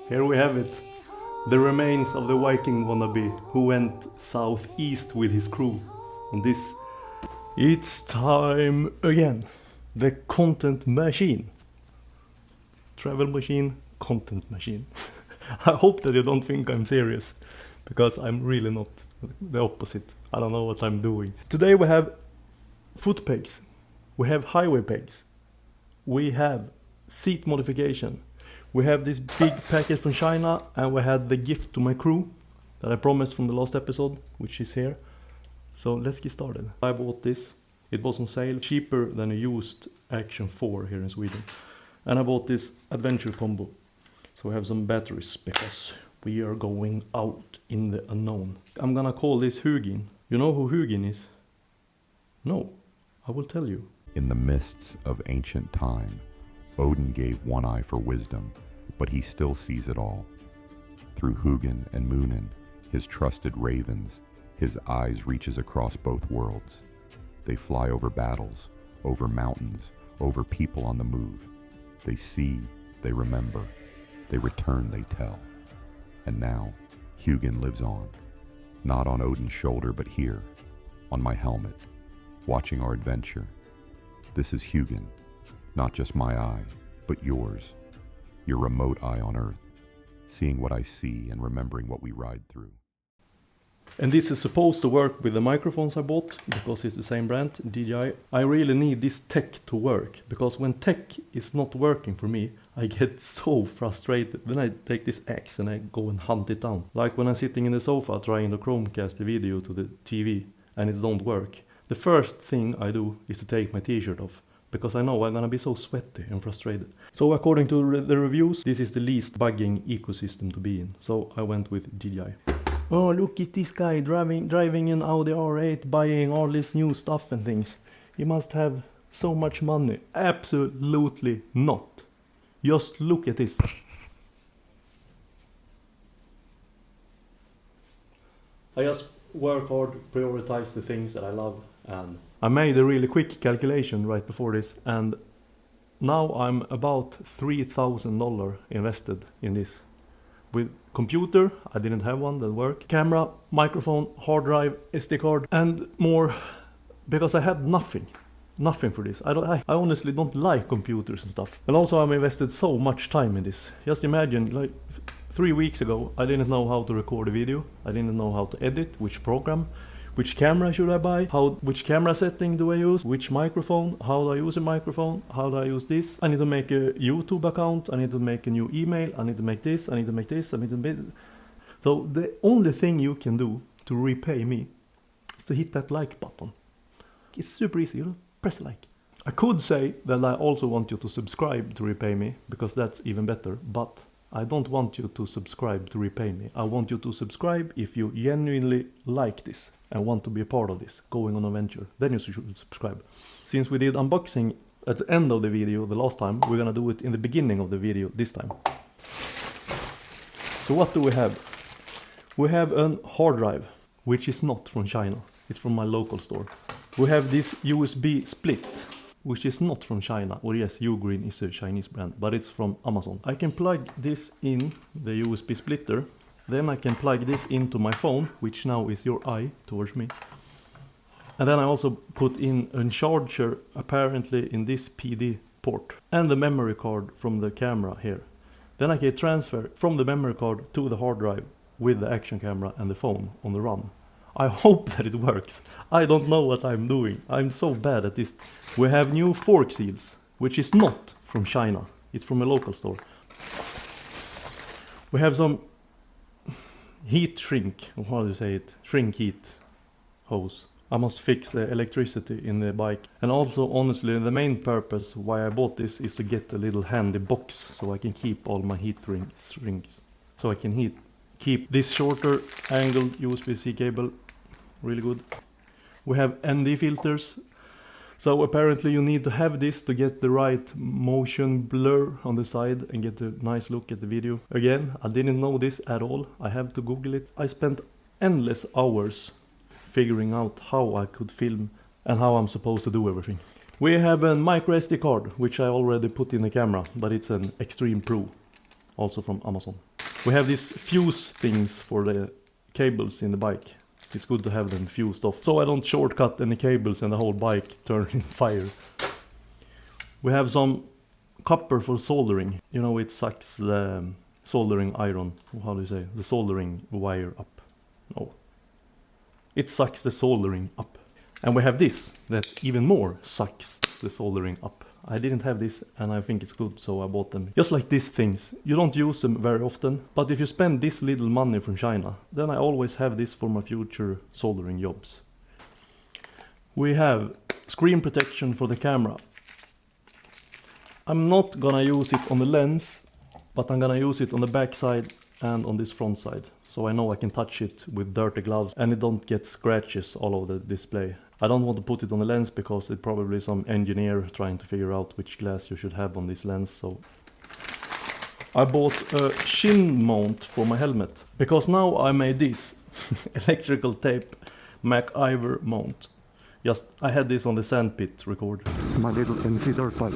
Here we have it. The remains of the Viking wannabe who went southeast with his crew on this. It's time again. The content machine. Travel machine, content machine. I hope that you don't think I'm serious, because I'm really not. The opposite. I don't know what I'm doing. Today we have Footpegs. We have highway pegs. We have seat modification. We have this big package from China, and we had the gift to my crew that I promised from the last episode, which is here. So let's get started. I bought this. It was on sale, cheaper than a used Action 4 here in Sweden. And I bought this adventure combo. So we have some batteries because we are going out in the unknown. I'm gonna call this Hugin. You know who Hugin is? No, I will tell you. In the mists of ancient time, Odin gave one eye for wisdom, but he still sees it all. Through Hugin and Munin, his trusted ravens, his eyes reaches across both worlds. They fly over battles, over mountains, over people on the move. They see, they remember. They return, they tell. And now, Hugin lives on. Not on Odin's shoulder, but here, on my helmet, watching our adventure. This is Hugin, not just my eye, but yours, your remote eye on Earth, seeing what I see and remembering what we ride through. And this is supposed to work with the microphones I bought, because it's the same brand, DJI. I really need this tech to work, because when tech is not working for me, I get so frustrated. Then I take this axe and I go and hunt it down. Like when I'm sitting in the sofa trying to Chromecast the video to the TV and it don't work. The first thing I do is to take my t-shirt off, because I know I'm gonna be so sweaty and frustrated. So according to the reviews, this is the least bugging ecosystem to be in. So I went with DJI. Oh, look at this guy driving an Audi R8, buying all this new stuff and things. He must have so much money. Absolutely not. Just look at this. I just work hard, prioritize the things that I love, and I made a really quick calculation right before this, and now I'm about $3,000 invested in this. With computer, I didn't have one that worked. Camera, microphone, hard drive, SD card, and more, because I had nothing for this. I honestly don't like computers and stuff. And also I'm invested so much time in this. Just imagine, like 3 weeks ago, I didn't know how to record a video. I didn't know how to edit, which program, which camera should I buy, which camera setting do I use, which microphone, how do I use a microphone, how do I use this. I need to make a YouTube account, I need to make a new email, I need to make this, I need to make this, I need to make... So the only thing you can do to repay me is to hit that like button. It's super easy, you know, press like. I could say that I also want you to subscribe to repay me, because that's even better, but I don't want you to subscribe to repay me. I want you to subscribe if you genuinely like this and want to be a part of this, going on a venture. Then you should subscribe. Since we did unboxing at the end of the video the last time, we're gonna do it in the beginning of the video this time. So what do we have? We have a hard drive, which is not from China. It's from my local store. We have this USB split, which is not from China. Or yes, Ugreen is a Chinese brand, but it's from Amazon. I can plug this in the USB splitter. Then I can plug this into my phone, which now is your eye towards me. And then I also put in a charger, apparently in this PD port. And the memory card from the camera here. Then I can transfer from the memory card to the hard drive with the action camera and the phone on the run. I hope that it works. I don't know what I'm doing. I'm so bad at this. We have new fork seals, which is not from China. It's from a local store. We have some heat shrink, or how do you say it? Shrink heat hose. I must fix the electricity in the bike. And also, honestly, the main purpose why I bought this is to get a little handy box so I can keep all my heat shrinks. So I can keep this shorter angled USB-C cable. Really good. We have ND filters. So apparently you need to have this to get the right motion blur on the side and get a nice look at the video. Again, I didn't know this at all. I have to Google it. I spent endless hours figuring out how I could film and how I'm supposed to do everything. We have a micro SD card, which I already put in the camera, but it's an Extreme Pro. also from Amazon. We have these fuse things for the cables in the bike. It's good to have them fused off, so I don't shortcut any cables and the whole bike turn in fire. We have some copper for soldering. You know, it sucks the soldering iron, how do you say, the soldering wire up. No. It sucks the soldering up. And we have this, that even more sucks the soldering up. I didn't have this and I think it's good, so I bought them. Just like these things. You don't use them very often, but if you spend this little money from China, then I always have this for my future soldering jobs. We have screen protection for the camera. I'm not gonna use it on the lens, but I'm gonna use it on the back side and on this front side. So I know I can touch it with dirty gloves and it don't get scratches all over the display. I don't want to put it on the lens because it's probably some engineer trying to figure out which glass you should have on this lens. So I bought a shin mount for my helmet because now I made this electrical tape MacIver mount. Just I had this on the sandpit record. My little NC dirt bike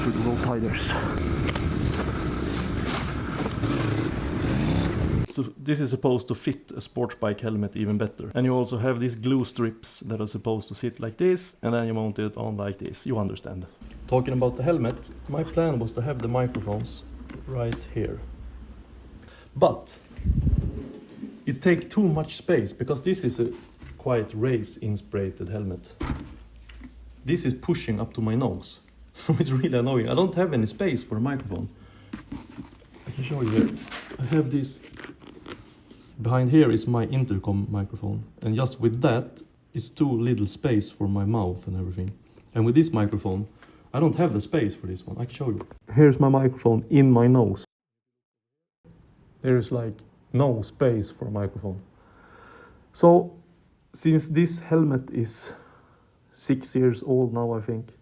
with low tires. So this is supposed to fit a sports bike helmet even better. And you also have these glue strips that are supposed to sit like this, and then you mount it on like this. You understand. Talking about the helmet, my plan was to have the microphones right here. But it takes too much space because this is a quite race-inspired helmet. This is pushing up to my nose, so it's really annoying. I don't have any space for a microphone. I can show you here. I have this. Behind here is my intercom microphone, and just with that is too little space for my mouth and everything. And with this microphone, I don't have the space for this one. I can show you. Here's my microphone in my nose. There is like no space for a microphone. So, since this helmet is 6 years old now, I think,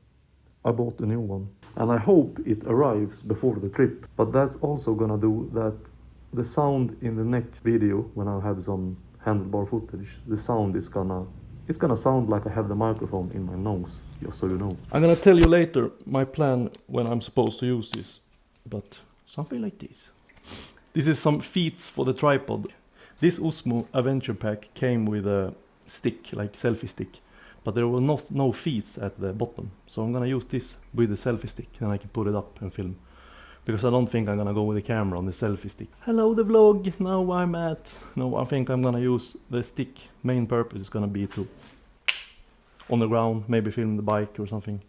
I bought a new one. And I hope it arrives before the trip. But that's also gonna do that the sound in the next video, when I have some handlebar footage, the sound is gonna sound like I have the microphone in my nose, just so you know. I'm gonna tell you later my plan when I'm supposed to use this, but something like this. This is some feet for the tripod. This Osmo Adventure Pack came with a stick, like selfie stick, but there were no feet at the bottom. So I'm gonna use this with the selfie stick and I can put it up and film. Because I don't think I'm gonna go with the camera on the selfie stick. Hello the vlog, now I'm at... No, I think I'm gonna use the stick. Main purpose is gonna be to... on the ground, maybe film the bike or something.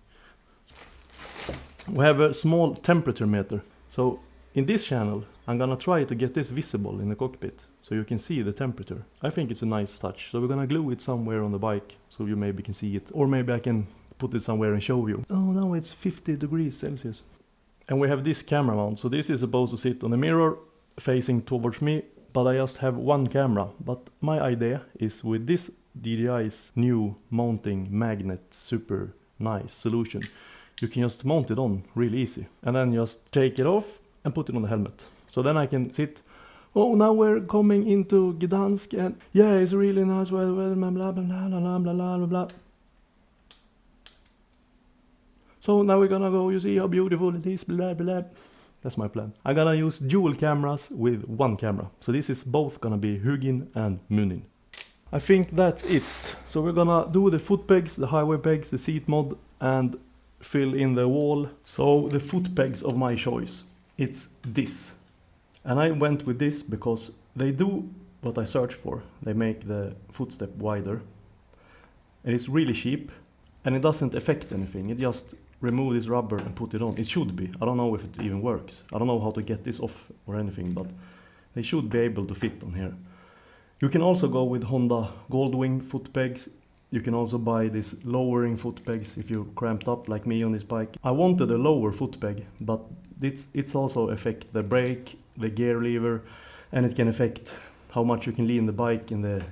We have a small temperature meter. So in this channel, I'm gonna try to get this visible in the cockpit. So you can see the temperature. I think it's a nice touch. So we're gonna glue it somewhere on the bike. So you maybe can see it. Or maybe I can put it somewhere and show you. Oh no, it's 50 degrees Celsius. And we have this camera mount, so this is supposed to sit on the mirror facing towards me, but I just have one camera. But my idea is with this DJI's new mounting magnet super nice solution, you can just mount it on really easy and then just take it off and put it on the helmet. So then I can sit, oh now we're coming into Gdansk and yeah it's really nice, well blah blah blah blah blah blah blah. So now we're gonna go, you see how beautiful it is, blah blah. That's my plan. I'm gonna use dual cameras with one camera. So this is both gonna be Hugin and Munin. I think that's it. So we're gonna do the Footpegs, the highway pegs, the Seatmod, and fill in the wall. So the Footpegs of my choice, it's this. And I went with this because they do what I searched for. They make the footstep wider. And it's really cheap. And it doesn't affect anything. It just remove this rubber and put it on. It should be. I don't know if it even works. I don't know how to get this off or anything, but they should be able to fit on here. You can also go with Honda Goldwing Footpegs. You can also buy this lowering Footpegs if you're cramped up like me on this bike. I wanted a lower Footpeg, but it's also affect the brake, the gear lever, and it can affect how much you can lean the bike in the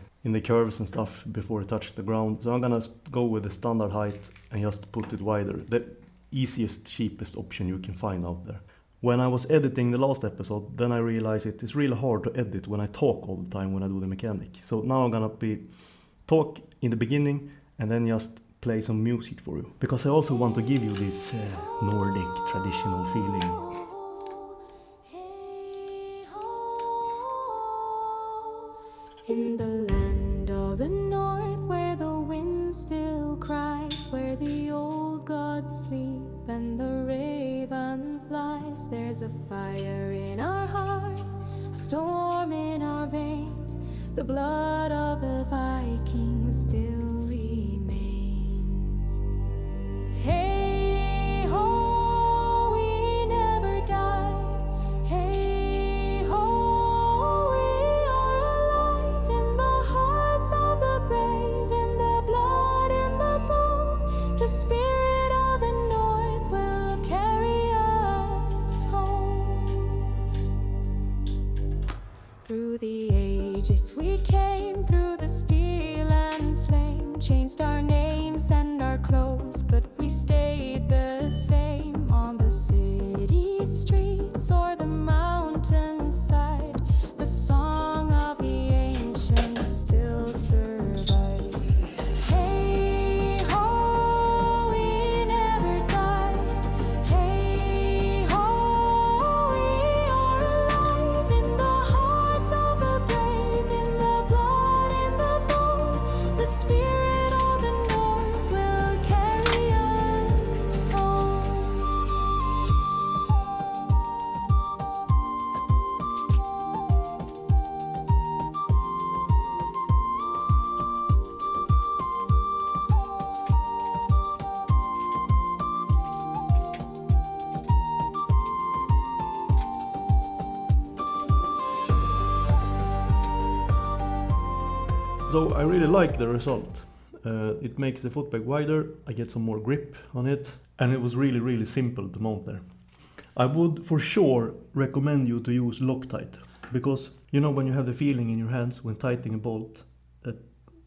curves and stuff before it touches the ground. So I'm gonna go with the standard height and just put it wider. The easiest, cheapest option you can find out there. When I was editing the last episode, then I realized it is really hard to edit when I talk all the time when I do the mechanic. So now I'm gonna talk in the beginning and then just play some music for you. Because I also want to give you this Nordic traditional feeling. In the land of the north, where the wind still cries, where the old gods sleep and the raven flies, there's a fire in our hearts, a storm in our veins. The blood of the Vikings still remains. Hey ho, we never died. Hey ho, we are alive in the hearts of the brave, in the blood, in the bone. The spirit of the north will carry us home. Through the ages we came, through the steel and flame, changed our names and our clothes, but we stayed the same. On the city streets or the mountainside, the song of the ancients still survives. Hey ho, we never died. Hey ho, we are alive in the hearts of the brave, in the blood, in the bone. The spirit of the north will carry us home. So I really like the result. It makes the footpeg wider, I get some more grip on it, and it was really simple to mount there. I would for sure recommend you to use Loctite, because you know when you have the feeling in your hands when tightening a bolt that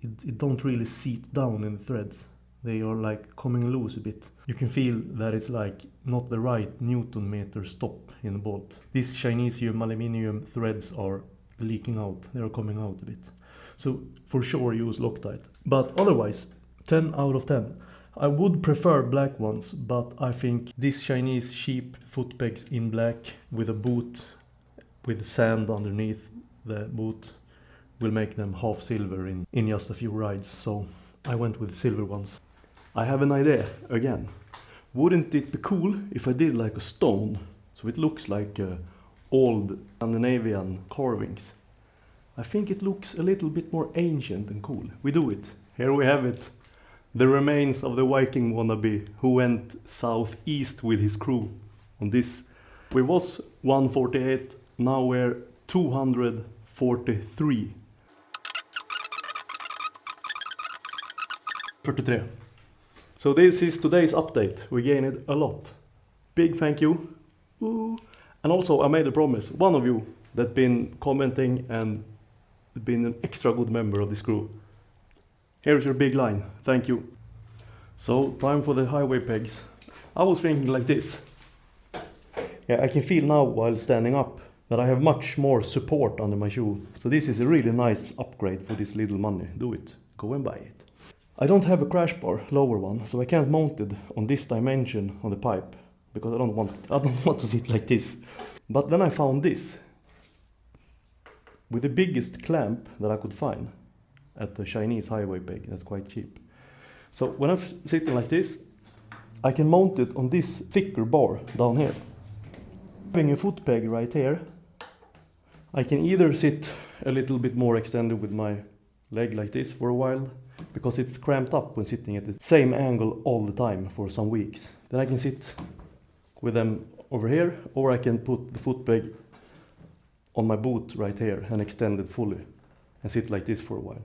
it don't really seat down in the threads. They are like coming loose a bit. You can feel that it's like not the right Newton meter stop in the bolt. These Chinese aluminium threads are leaking out, they are coming out a bit. So for sure use Loctite. But otherwise, 10 out of 10. I would prefer black ones, but I think these Chinese cheap footpegs in black with a boot with sand underneath the boot will make them half silver in just a few rides. So I went with silver ones. I have an idea again. Wouldn't it be cool if I did like a stone? So it looks like old Scandinavian carvings. I think it looks a little bit more ancient and cool. We do it. Here we have it. The remains of the Viking wannabe who went southeast with his crew on this. We was 148, now we're 243. 43. So this is today's update. We gained a lot. Big thank you. Ooh. And also I made a promise. One of you that been commenting and been an extra good member of this crew. Here's your big line. Thank you. So time for the highway pegs. I was thinking like this. Yeah, I can feel now while standing up that I have much more support under my shoe. So this is a really nice upgrade for this little money. Do it. Go and buy it. I don't have a crash bar, lower one, so I can't mount it on this dimension on the pipe because I don't want to sit like this. But then I found this with the biggest clamp that I could find at the Chinese highway peg. That's quite cheap. So when I'm sitting like this, I can mount it on this thicker bar down here. Having a foot peg right here, I can either sit a little bit more extended with my leg like this for a while, because it's cramped up when sitting at the same angle all the time for some weeks. Then I can sit with them over here, or I can put the foot peg on my boot right here and extend it fully and sit like this for a while.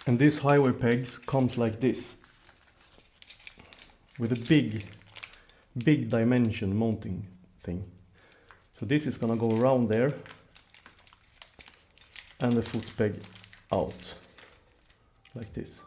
And this highway pegs comes like this with a big dimension mounting thing. So this is gonna go around there and the foot peg out like this.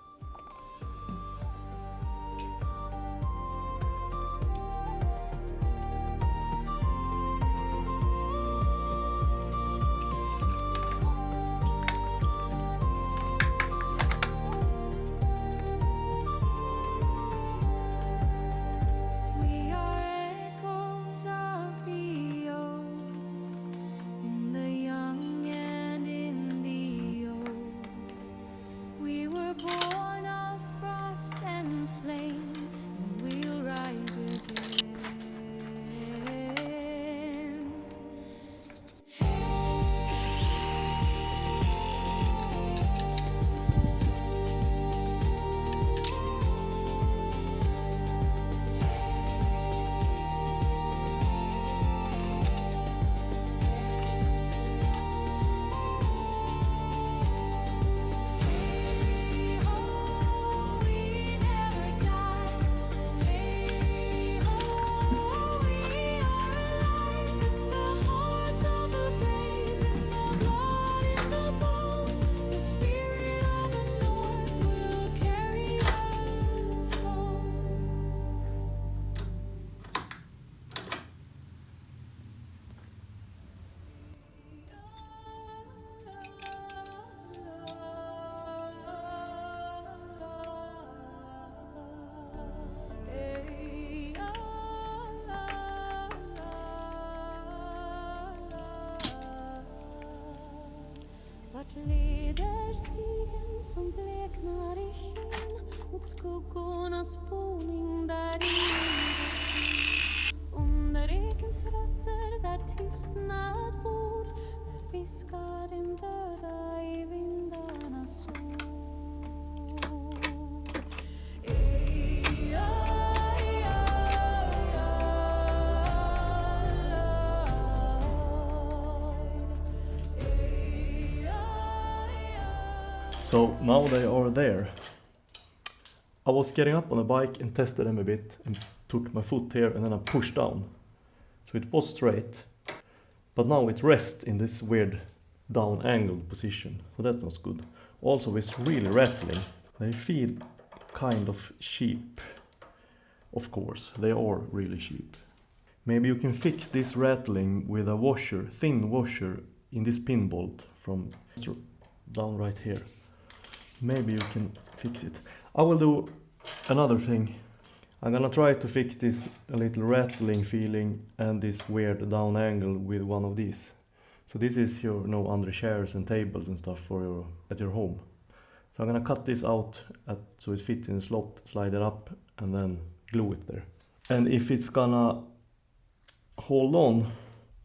In the young and in the Vart leder stigen som bleknar i skyn mot skuggornas boning där under ekens rötter där tystnad bor, där viskar en döda i vindarnas sol. So now they are there. I was getting up on a bike and tested them a bit and took my foot here and then I pushed down. So it was straight, but now it rests in this weird down angled position. So that was good. Also it's really rattling. They feel kind of cheap. Of course, they are really cheap. Maybe you can fix this rattling with a washer, thin washer in this pin bolt from down right here. Maybe you can fix it. I will do another thing. I'm gonna try to fix this a little rattling feeling and this weird down angle with one of these. So this is your, under chairs and tables and stuff for at your home. So I'm gonna cut this out so it fits in the slot, slide it up and then glue it there. And if it's gonna hold on,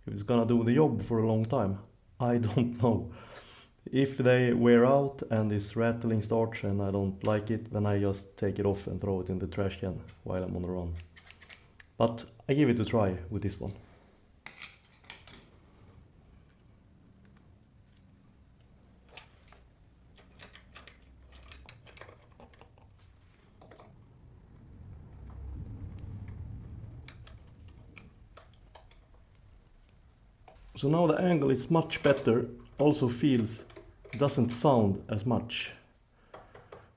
if it's gonna do the job for a long time, I don't know. If they wear out and this rattling starts and I don't like it, then I just take it off and throw it in the trash can while I'm on the run. But I give it a try with this one. So now the angle is much better, also doesn't sound as much.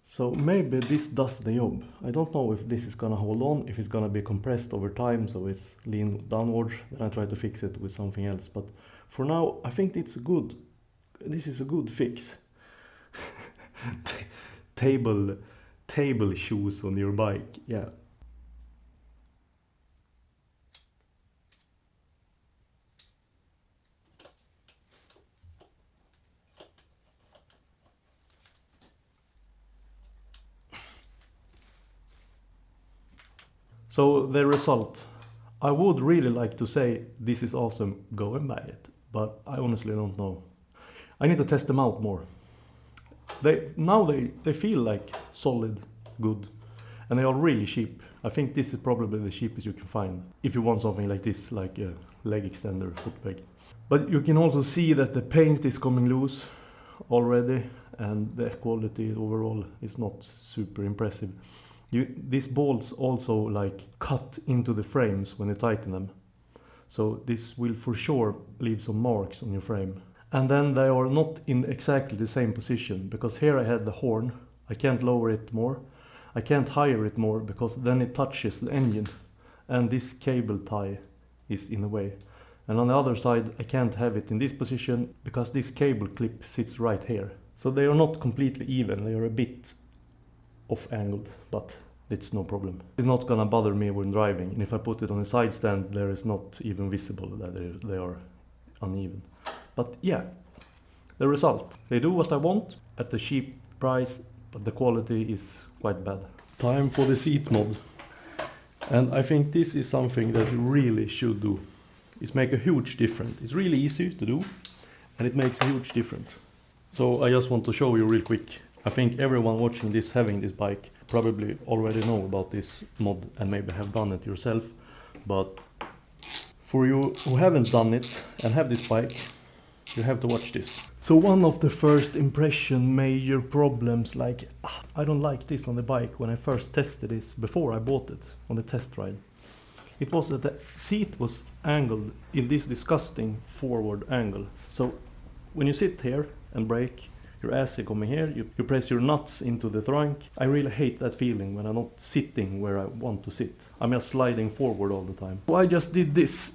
So maybe this does the job. I don't know if this is gonna hold on, if it's gonna be compressed over time so it's lean downwards, then I try to fix it with something else. But for now, I think it's good. This is a good fix. Table shoes on your bike, yeah. So the result, I would really like to say this is awesome, go and buy it, but I honestly don't know. I need to test them out more. They feel like solid, good, and they are really cheap. I think this is probably the cheapest you can find if you want something like this, like a leg extender Fotpeg. But you can also see that the paint is coming loose already and the quality overall is not super impressive. These bolts also like cut into the frames when you tighten them. So this will for sure leave some marks on your frame. And then they are not in exactly the same position, because here I had the horn. I can't lower it more. I can't higher it more because then it touches the engine and this cable tie is in the way. And on the other side I can't have it in this position because this cable clip sits right here. So they are not completely even, they are a bit off angled, but it's no problem. It's not gonna bother me when driving, and if I put it on a side stand there is not even visible that they are uneven. But yeah, the result. They do what I want at a cheap price, but the quality is quite bad. Time for the Seatmod. And I think this is something that you really should do. It's make a huge difference. It's really easy to do and it makes a huge difference. So I just want to show you real quick. I think everyone watching this, having this bike, probably already know about this mod and maybe have done it yourself. But for you who haven't done it and have this bike, you have to watch this. So one of the first impression major problems, like I don't like this on the bike when I first tested this before I bought it on the test ride. It was that the seat was angled in this disgusting forward angle. So when you sit here and brake, your ass is coming here, you press your nuts into the trunk. I really hate that feeling when I'm not sitting where I want to sit. I'm just sliding forward all the time. So I just did this.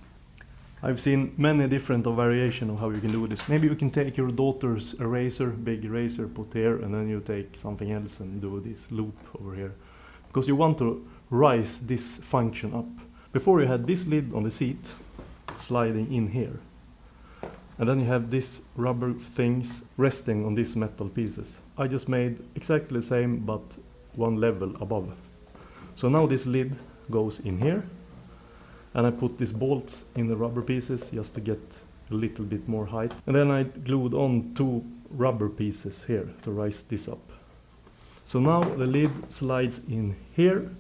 I've seen many different variations of how you can do this. Maybe you can take your daughter's eraser, big eraser, put here, and then you take something else and do this loop over here. Because you want to rise this function up. Before you had this lid on the seat, sliding in here. And then you have these rubber things resting on these metal pieces. I just made exactly the same but one level above. So now this lid goes in here, and I put these bolts in the rubber pieces just to get a little bit more height. And then I glued on 2 rubber pieces here to raise this up. So now the lid slides in here,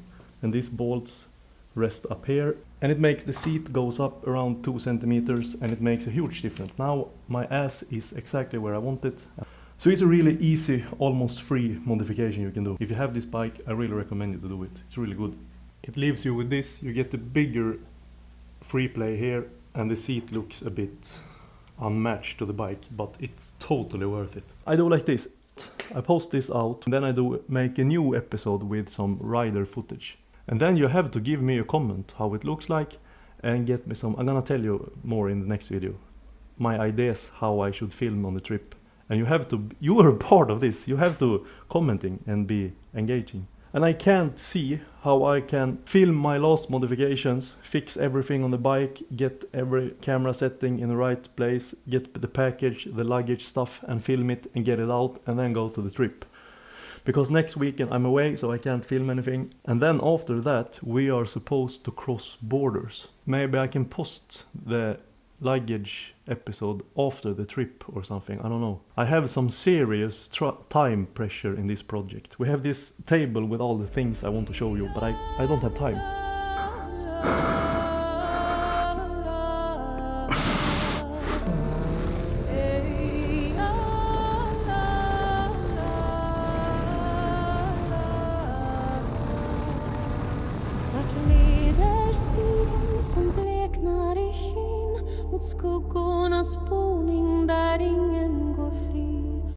and these bolts rest up here, and it makes the seat goes up around 2 centimeters, and it makes a huge difference. Now my ass is exactly where I want it. So it's a really easy, almost free modification you can do. If you have this bike, I really recommend you to do it. It's really good. It leaves you with this. You get a bigger free play here, and the seat looks a bit unmatched to the bike, but it's totally worth it. I do like this. I post this out, and then I do make a new episode with some rider footage. And then you have to give me a comment how it looks like, and get me some, I'm gonna tell you more in the next video, my ideas how I should film on the trip. And you are a part of this, you have to commenting and be engaging. And I can't see how I can film my last modifications, fix everything on the bike, get every camera setting in the right place, get the package, the luggage stuff, and film it and get it out, and then go to the trip. Because next weekend I'm away, so I can't film anything. And then after that we are supposed to cross borders. Maybe I can post the luggage episode after the trip or something, I don't know. I have some serious time pressure in this project. We have this table with all the things I want to show you, but I don't have time. Stigen som bleknar i skinn mot skuggornas boning där ingen går fri.